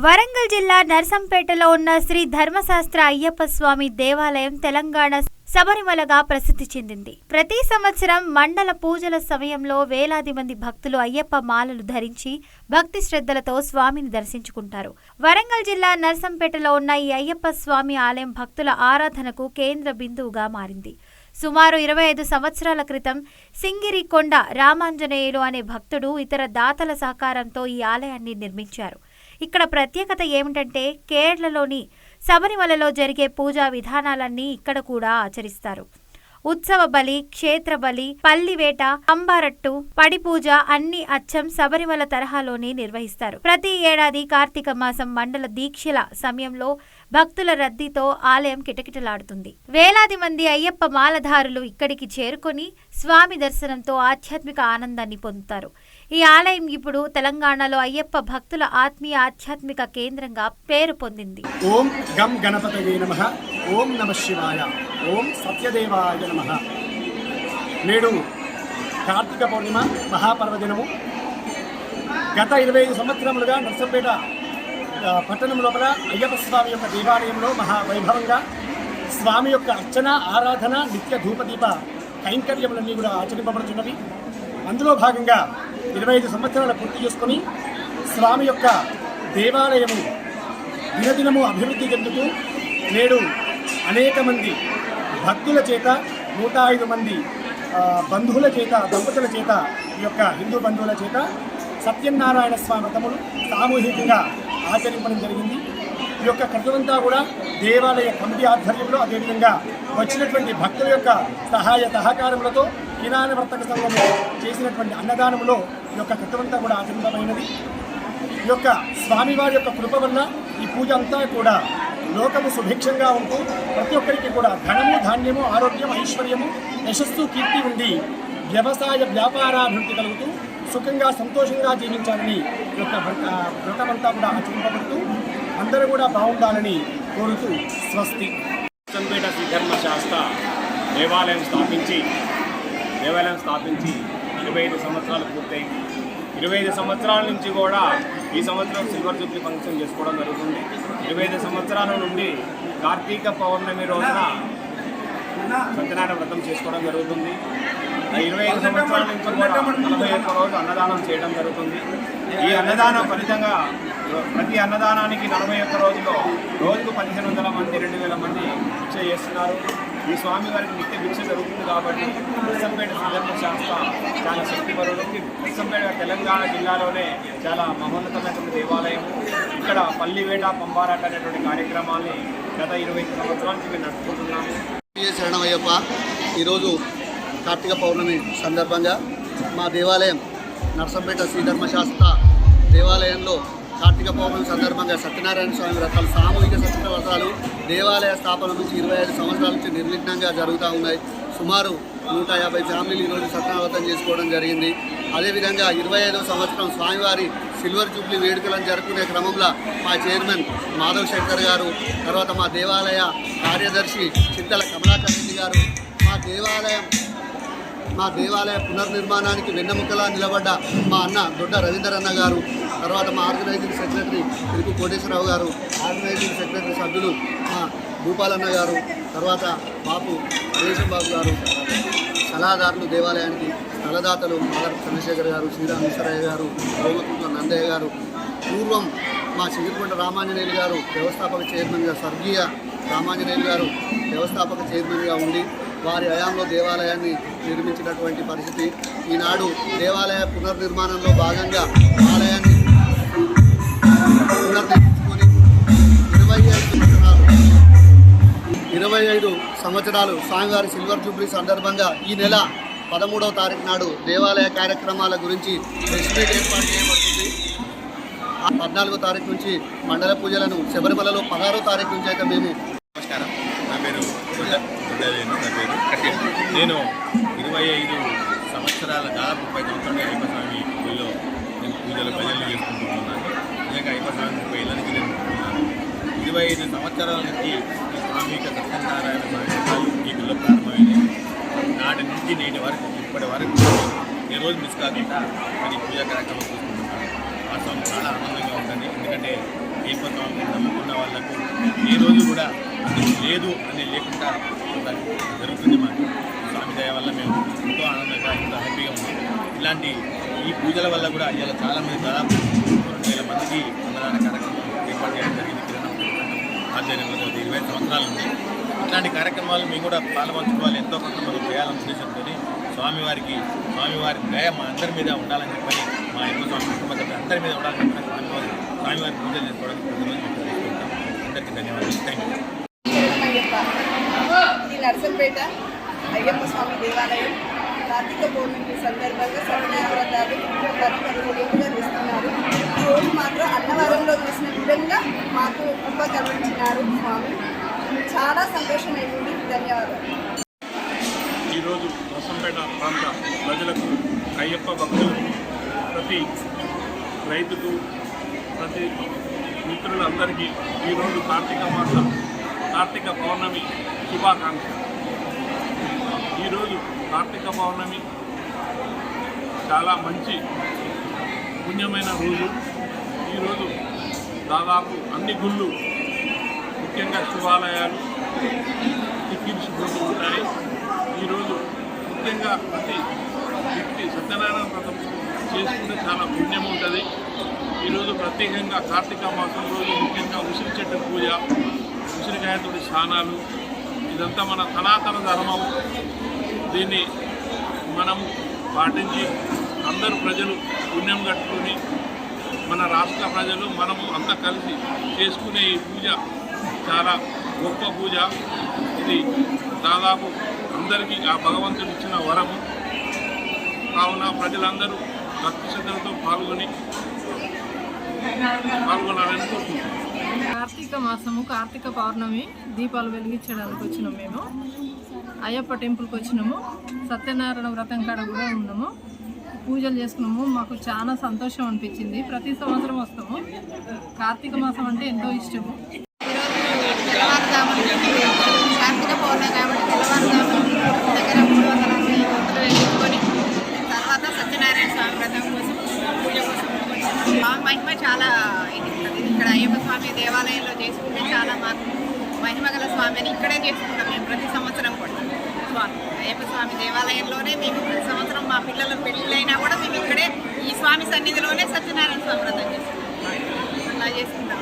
వరంగల్ జిల్లా నర్సంపేటలో ఉన్న శ్రీ ధర్మశాస్త్ర అయ్యప్ప స్వామి దేవాలయం తెలంగాణ శబరిమలగా ప్రసిద్ధి చెందింది. ప్రతి సంవత్సరం మండల పూజల సమయంలో వేలాది మంది భక్తులు అయ్యప్ప మాలలు ధరించి భక్తి శ్రద్ధలతో స్వామిని దర్శించుకుంటారు. వరంగల్ జిల్లా నర్సంపేటలో ఉన్న ఈ అయ్యప్ప స్వామి ఆలయం భక్తుల ఆరాధనకు కేంద్ర బిందువుగా మారింది. సుమారు 25 సంవత్సరాల క్రితం సింగిరి కొండ రామాంజనేయులు అనే భక్తుడు ఇతర దాతల సహకారంతో ఈ ఆలయాన్ని నిర్మించారు. ఇక్కడ ప్రత్యేకత ఏమిటంటే కేరళలోని శబరిమలలో జరిగే పూజా విధానాలన్నీ ఇక్కడ కూడా ఆచరిస్తారు. ఉత్సవ బలి, క్షేత్ర బలి, పల్లివేట, అంబారట్టు, పడి పూజ అన్ని అచ్చం శబరిమల తరహాలోనే నిర్వహిస్తారు. ప్రతి ఏడాది కార్తీక మాసం మండల దీక్షల సమయంలో భక్తుల రద్దీతో ఆలయం కిటకిటలాడుతుంది. వేలాది మంది అయ్యప్ప మాలధారులు ఇక్కడికి చేరుకొని స్వామి దర్శనంతో ఆధ్యాత్మిక ఆనందాన్ని పొందుతారు. ఈ ఆలయం ఇప్పుడు తెలంగాణలో అయ్యప్ప భక్తుల ఆత్మీయ ఆధ్యాత్మిక కేంద్రంగా పేరు పొందింది. ఓం గం గణపతయే నమః, ఓం నమః శివాయ, ఓం సత్యదేవాయ నమః. నేడు కార్తీక పౌర్ణిమ మహాపర్వదినము. గత 25 సంవత్సరములుగా నర్సంపేట పట్టణం లోపల అయ్యప్ప స్వామి యొక్క దేవాలయంలో మహావైభవంగా స్వామి యొక్క అర్చన, ఆరాధన, నిత్య ధూపదీప కైంకర్యములన్నీ కూడా ఆచరింపబడుతున్నవి. అందులో భాగంగా 25 సంవత్సరాలు పూర్తి చేసుకొని స్వామి యొక్క దేవాలయము దినదినము అభివృద్ధి చెందుతూ నేడు అనేక మంది భక్తుల చేత 105 మంది బంధువుల చేత, దంపతుల చేత, ఈ యొక్క హిందూ బంధువుల చేత సత్యనారాయణ స్వామి వ్రతములు సామూహికంగా ఆచరించడం జరిగింది. ఈ యొక్క కృతమంతా కూడా దేవాలయ కమిటీ ఆధ్వర్యంలో, అదేవిధంగా వచ్చినటువంటి భక్తుల యొక్క సహాయ సహకారములతో కిరాణ వర్తక సంఘము చేసినటువంటి అన్నదానములో ఈ యొక్క కృతమంతా కూడా ఆచరింపబడినది. ఈ యొక్క స్వామివారి యొక్క కృప వల్ల ఈ పూజ అంతా కూడా లోకము సుభిక్షంగా ఉంటూ ప్రతి ఒక్కరికి కూడా ధనము, ధాన్యము, ఆరోగ్యం, ఐశ్వర్యము, యశస్సు, కీర్తి ఉండి వ్యవసాయ వ్యాపారాభివృద్ధి కలుగుతూ సుఖంగా సంతోషంగా జీవించాలని ఈ యొక్క వ్రతమంతా కూడా ఆచరింపబడుతూ అందరూ కూడా బాగుండాలని కోరుతూ స్వస్తి. నర్సంపేట శ్రీ ధర్మశాస్త్ర దేవాలయం స్థాపించి 25 సంవత్సరాలు పూర్తయింది. 25 సంవత్సరాల నుంచి కూడా ఈ సంవత్సరం సిల్వర్ జూబ్లీ ఫంక్షన్ చేసుకోవడం జరుగుతుంది. 25 సంవత్సరాల నుండి కార్తీక పౌర్ణమి రోజున సత్యనారాయణ వ్రతం చేసుకోవడం జరుగుతుంది. 25 సంవత్సరాల నుంచి కూడా 41 రోజు అన్నదానం చేయడం జరుగుతుంది. ఈ అన్నదానం ఫలితంగా ప్రతి అన్నదానానికి 41 రోజుల్లో రోజుకు 1500 మంది, 2000 మంది భిక్ష చేస్తున్నారు. ఈ స్వామి వారికి నిత్య భిక్ష జరుగుతుంది కాబట్టి నర్సంపేట శ్రీ ధర్మశాస్త్ర చాలా శక్తిపరుడు. నర్సంపేట తెలంగాణ జిల్లాలోనే చాలా మహోన్నతమైనటువంటి దేవాలయం. ఇక్కడ పల్లివేట, పంబారాట అనేటువంటి కార్యక్రమాన్ని గత 25 సంవత్సరాల నుంచి మేము నడుపుకుంటున్నాము. శరణమయ్యప్ప. ఈరోజు కార్తీక పౌర్ణమి సందర్భంగా మా దేవాలయం నర్సంపేట శ్రీ ధర్మశాస్త్ర దేవాలయంలో కార్తీక పౌర్ణమి సందర్భంగా సత్యనారాయణ స్వామి వ్రతాలు, సామూహిక సత్యనారాయణ వ్రతాలు దేవాలయ స్థాపన నుంచి 25 సంవత్సరాల నుంచి నిర్విఘ్నంగా జరుగుతూ ఉన్నాయి. సుమారు 150 ఫ్యామిలీలు ఈరోజు సత్యనారాయణ వ్రతం చేసుకోవడం జరిగింది. అదేవిధంగా 25వ సంవత్సరం స్వామివారి సిల్వర్ జూబ్లీ వేడుకలను జరుపుకునే క్రమంలో మా చైర్మన్ మాధవ్ శంకర్ గారు, తర్వాత మా దేవాలయ కార్యదర్శి చింతల కమలాకర్ రెడ్డి గారు, మా దేవాలయ పునర్నిర్మాణానికి వెన్నెముకలా నిలబడ్డ మా అన్న దొడ్డ రవీందర్ అన్న గారు, తర్వాత మా ఆర్గనైజింగ్ సెక్రటరీ తిరుపు కోటేశ్వరరావు గారు, ఆర్గనైజింగ్ సెక్రటరీ సభ్యులు మా భూపాలన్న గారు, తర్వాత బాపు రేషంబాబు గారు, సలహాదారులు దేవాలయానికి స్థలదాతలు మాధవ చంద్రశేఖర్ గారు, శ్రీరామ్ ఈశ్వరయ్య గారు, రోమకుంట్ల నందయ్య గారు, పూర్వం మా చింగిరికొండ రామాంజనేయులు గారు వ్యవస్థాపక చైర్మన్గా, స్వర్గీయ రామాంజనేయులు గారు వ్యవస్థాపక చైర్మన్గా ఉండి వారి హయాంలో దేవాలయాన్ని నిర్మించినటువంటి పరిస్థితి. ఈనాడు దేవాలయ పునర్నిర్మాణంలో భాగంగా ఆలయాన్ని పునర్నిర్మించుకొని 25 సంవత్సరాలు స్వామివారి సిల్వర్ జూబ్లీ సందర్భంగా ఈ నెల 13వ తారీఖు నాడు దేవాలయ కార్యక్రమాల గురించి ప్రెస్ మీట్ ఏర్పాటు చేయబడుతుంది. 14వ తారీఖు నుంచి మండల పూజలను, శబరిమలలో 16వ తారీఖు నుంచి అయితే మేము. నమస్కారం, నా పేరు నేను 25 సంవత్సరాల, దాదాపు 30 సంవత్సరాలు అయ్యప్ప స్వామి గుడిలో నేను పూజలు, భజనలు చేసుకుంటున్నాను. నిజంగా అయ్యప్ప స్వామి 30 ఏళ్ళ నుంచి నేను ఉంటున్నాను. 25 సంవత్సరాల నుంచి ఈ సామూహిక సత్యనారాయణ స్వామి ఈ గుడిలో ప్రారంభమైంది. నాటి నుంచి నేటి వరకు, ఇప్పటి వరకు ఏ రోజు మిస్ కాకుండా మరి పూజా కార్యక్రమం చూసుకుంటున్నాను. వాస్తవం చాలా ఆనందంగా ఉంటుంది. ఎందుకంటే ఈ లేదు అని లేకుండా జరుగుతుంది మాకు. స్వామి దయ వల్ల మేము ఎంతో ఆనందంగా ఎంతో హ్యాపీగా ఉన్నాం. ఇలాంటి ఈ పూజల వల్ల కూడా ఇలా చాలామంది దాదాపు 2,000 మందికి అన్నదాన కార్యక్రమం ఏర్పాటు చేయడం జరిగింది. కిరణం ఆధ్వర్యంలో 20 సంవత్సరాల నుండి ఇట్లాంటి కార్యక్రమాలు మేము కూడా పాల్పంచుకోవాలి, ఎంతో కొంత మనం చేయాలనే ఉద్దేశంతో స్వామివారి దయ మా అందరి మీద ఉండాలని చెప్పని, మా ఎంతో స్వామి కుటుంబ అందరి మీద ఉండాలని చెప్పని స్వామివారి పూజలు చేసుకోవడానికి ప్రతిరోజు మేము తెలుసుకుంటాం. అందరికీ ధన్యవాదాలు. Thank you. ఈ నర్సంపేట అయ్యప్ప స్వామి దేవాలయం కార్తీక పౌర్ణమి సందర్భంగా సత్యనారాయణ వ్రతాలు 10-15 ఏళ్ళుగా చేస్తున్నారు. రోజు మాత్రం అన్నవరంలో చూసిన విధంగా మాకు కృప కల్పించినారు స్వామి. చాలా సంతోషమైంది. ధన్యవాదాలు. ఈరోజు నర్సంపేట ప్రాంత ప్రజలకు, అయ్యప్ప భక్తులకు, ప్రతి రైతుకు, ప్రతి మిత్రులందరికీ ఈరోజు కార్తీక పౌర్ణమి శుభాకాంక్షలు. ఈరోజు కార్తీక పౌర్ణమి చాలా మంచి పుణ్యమైన రోజు. ఈరోజు దాదాపు అన్ని గుళ్ళు, ముఖ్యంగా శివాలయాలు కిక్కిరిసిపోతూ ఉంటాయి. ఈరోజు ముఖ్యంగా ప్రతి వ్యక్తి సత్యనారాయణ వ్రతం చేసుకుంటే చాలా పుణ్యం ఉంటుంది. ఈరోజు ప్రత్యేకంగా కార్తీక మాసం రోజు ముఖ్యంగా ఉసిరి చెట్టు పూజ, ఉసిరికాయతోటి స్నానాలు, ఇదంతా మన సనాతన ధర్మం. దీన్ని మనము పాటించి అందరూ ప్రజలు పుణ్యం కట్టుకొని మన రాష్ట్ర ప్రజలు మనము అంతా కలిసి చేసుకునే ఈ పూజ చాలా గొప్ప పూజ. ఇది దాదాపు అందరికీ ఆ భగవంతుడు ఇచ్చిన వరము. కావున ప్రజలందరూ భక్తి శ్రద్ధలతో పాల్గొనాలని కోరుకుంటున్నాం. కార్తీక మాసము, కార్తీక పౌర్ణమి దీపాలు వెలిగించడానికి వచ్చినాము. మేము అయ్యప్ప టెంపుల్కి వచ్చినాము. సత్యనారాయణ వ్రతం కాడ కూడా ఉన్నాము, పూజలు చేసుకున్నాము. మాకు చాలా సంతోషం అనిపించింది. ప్రతి సంవత్సరం వస్తాము. కార్తీక మాసం అంటే ఎంతో ఇష్టము. కార్తీక పౌర్ణమి కాబట్టి తెల్లవారుజామున దగ్గర 360 ఒత్తులు వెలిగించుకొని తర్వాత సత్యనారాయణ స్వామి వ్రతం కోసం పూజ కోసం స్వామి మహిమ చాలా ఇది ఉంటుంది. ఇక్కడ అయ్యప్ప స్వామి దేవాలయంలో చేసుకుంటే చాలా మాకు మహిమ గల స్వామి అని ఇక్కడే చేసుకుంటాం మేము ప్రతి సంవత్సరం కూడా. స్వామి అయ్యప్ప స్వామి దేవాలయంలోనే మేము ప్రతి సంవత్సరం మా పిల్లల పెళ్ళైనా కూడా మేము ఇక్కడే ఈ స్వామి సన్నిధిలోనే సత్యనారాయణ స్వామి వ్రతం చేసుకుంటాం. అలా చేసుకుంటాం.